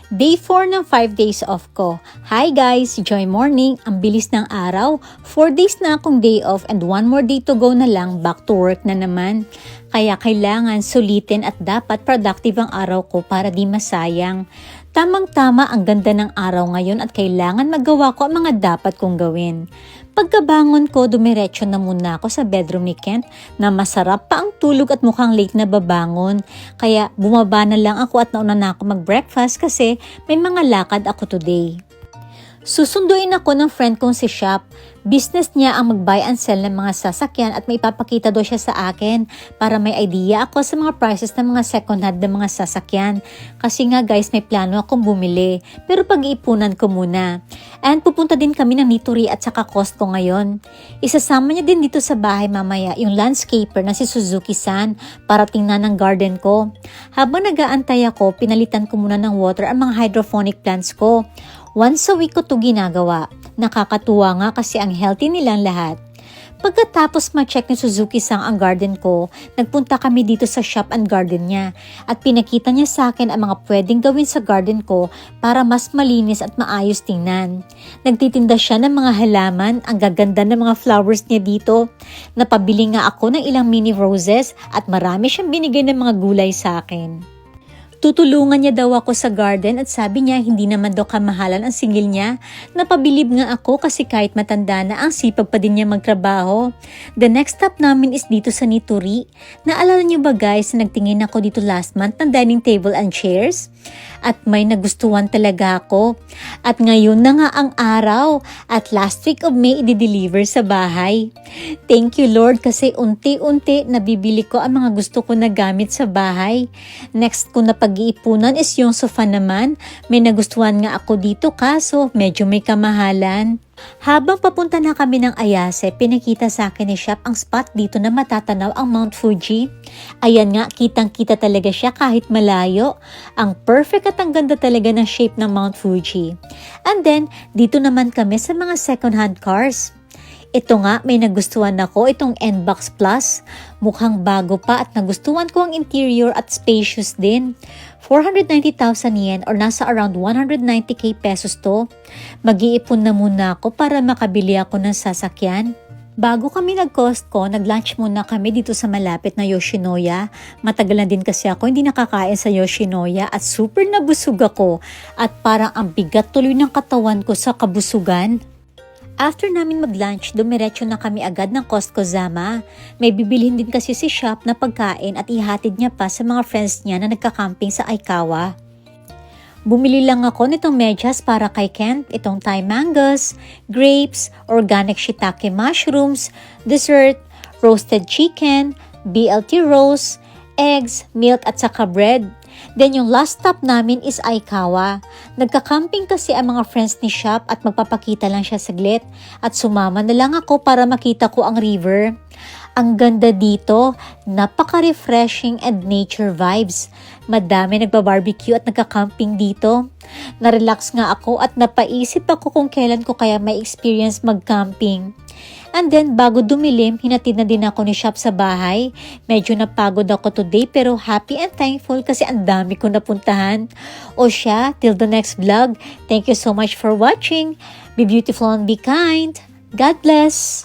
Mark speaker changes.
Speaker 1: Day 4 ng 5 days off ko. Hi guys! Joy morning! Ang bilis ng araw. 4 days na akong day off and 1 more day to go na lang, back to work na naman. Kaya kailangan sulitin at dapat productive ang araw ko para di masayang. Tamang-tama ang ganda ng araw ngayon at kailangan magawa ko ang mga dapat kong gawin. Pagkabangon ko, dumiretso na muna ako sa bedroom ni Kent na masarap pa ang tulog at mukhang late na babangon. Kaya bumaba na lang ako at nauna na ako mag-breakfast kasi may mga lakad ako today. Susunduin ako ng friend kong si Shop. Business niya ang mag-buy and sell ng mga sasakyan at may ipapakita daw siya sa akin para may idea ako sa mga prices ng mga second hand ng mga sasakyan. Kasi nga guys, may plano akong bumili pero pag-iipunan ko muna. And pupunta din kami ng Nitori at saka Costco ngayon. Isasama niya din dito sa bahay mamaya yung landscaper na si Suzuki-san para tingnan ang garden ko. Habang nag-aantay ako, pinalitan ko muna ng water ang mga hydroponic plants ko. Once a week ko ito ginagawa. Nakakatuwa nga kasi ang healthy nilang lahat. Pagkatapos ma-check ni Suzuki-san ang garden ko, nagpunta kami dito sa shop and garden niya at pinakita niya sa akin ang mga pwedeng gawin sa garden ko para mas malinis at maayos tingnan. Nagtitinda siya ng mga halaman, ang gaganda ng mga flowers niya dito. Napabili nga ako ng ilang mini roses at marami siyang binigay ng mga gulay sa akin. Tutulungan niya daw ako sa garden at sabi niya hindi naman daw kamahalan ang singil niya. Napabilib nga ako kasi kahit matanda na ang sipag pa din niya magtrabaho. The next stop namin is dito sa Nitori. Naalala niyo ba guys na nagtingin ako dito last month ng dining table and chairs? At may nagustuhan talaga ako. At ngayon na nga ang araw at last week of May i-deliver sa bahay. Thank you Lord kasi unti-unti nabibili ko ang mga gusto ko na gamit sa bahay. Next ko na pag-iipunan is yung sofa naman. May nagustuhan nga ako dito kaso medyo may kamahalan. Habang papunta na kami ng Ayase, pinakita sa akin ni Shop ang spot dito na matatanaw ang Mount Fuji. Ayan nga, kitang-kita talaga siya kahit malayo. Ang perfect at ang ganda talaga ng shape ng Mount Fuji. And then, dito naman kami sa mga second-hand cars. Ito nga, may nagustuhan ako, itong N-Box Plus. Mukhang bago pa at nagustuhan ko ang interior at spacious din. 490,000 yen or nasa around 190k pesos to. Mag-iipon na muna ako para makabili ako ng sasakyan. Bago kami nag-Costco, nag-lunch muna kami dito sa malapit na Yoshinoya. Matagal na din kasi ako hindi nakakain sa Yoshinoya at super nabusog ako at parang ang bigat tuloy ng katawan ko sa kabusugan. After namin mag-lunch, dumiretso na kami agad ng Costco Zama. May bibilhin din kasi si Shop na pagkain at ihatid niya pa sa mga friends niya na nagka-camping sa Aikawa. Bumili lang ako nitong medyas para kay Kent, itong Thai mangoes, grapes, organic shiitake mushrooms, dessert, roasted chicken, BLT roast, eggs, milk at saka bread. Then yung last stop namin is Aikawa. Nagka-camping kasi ang mga friends ni Shop at magpapakita lang siya saglit at sumama na lang ako para makita ko ang river. Ang ganda dito, napaka-refreshing and nature vibes. Madami nagba-barbecue at nagka-camping dito. Na-relax nga ako at napaisip ako kung kailan ko kaya may experience mag-camping. And then, bago dumilim, hinatid na din ako ni Shop sa bahay. Medyo napagod ako today pero happy and thankful kasi ang dami ko napuntahan. O siya, till the next vlog. Thank you so much for watching. Be beautiful and be kind. God bless!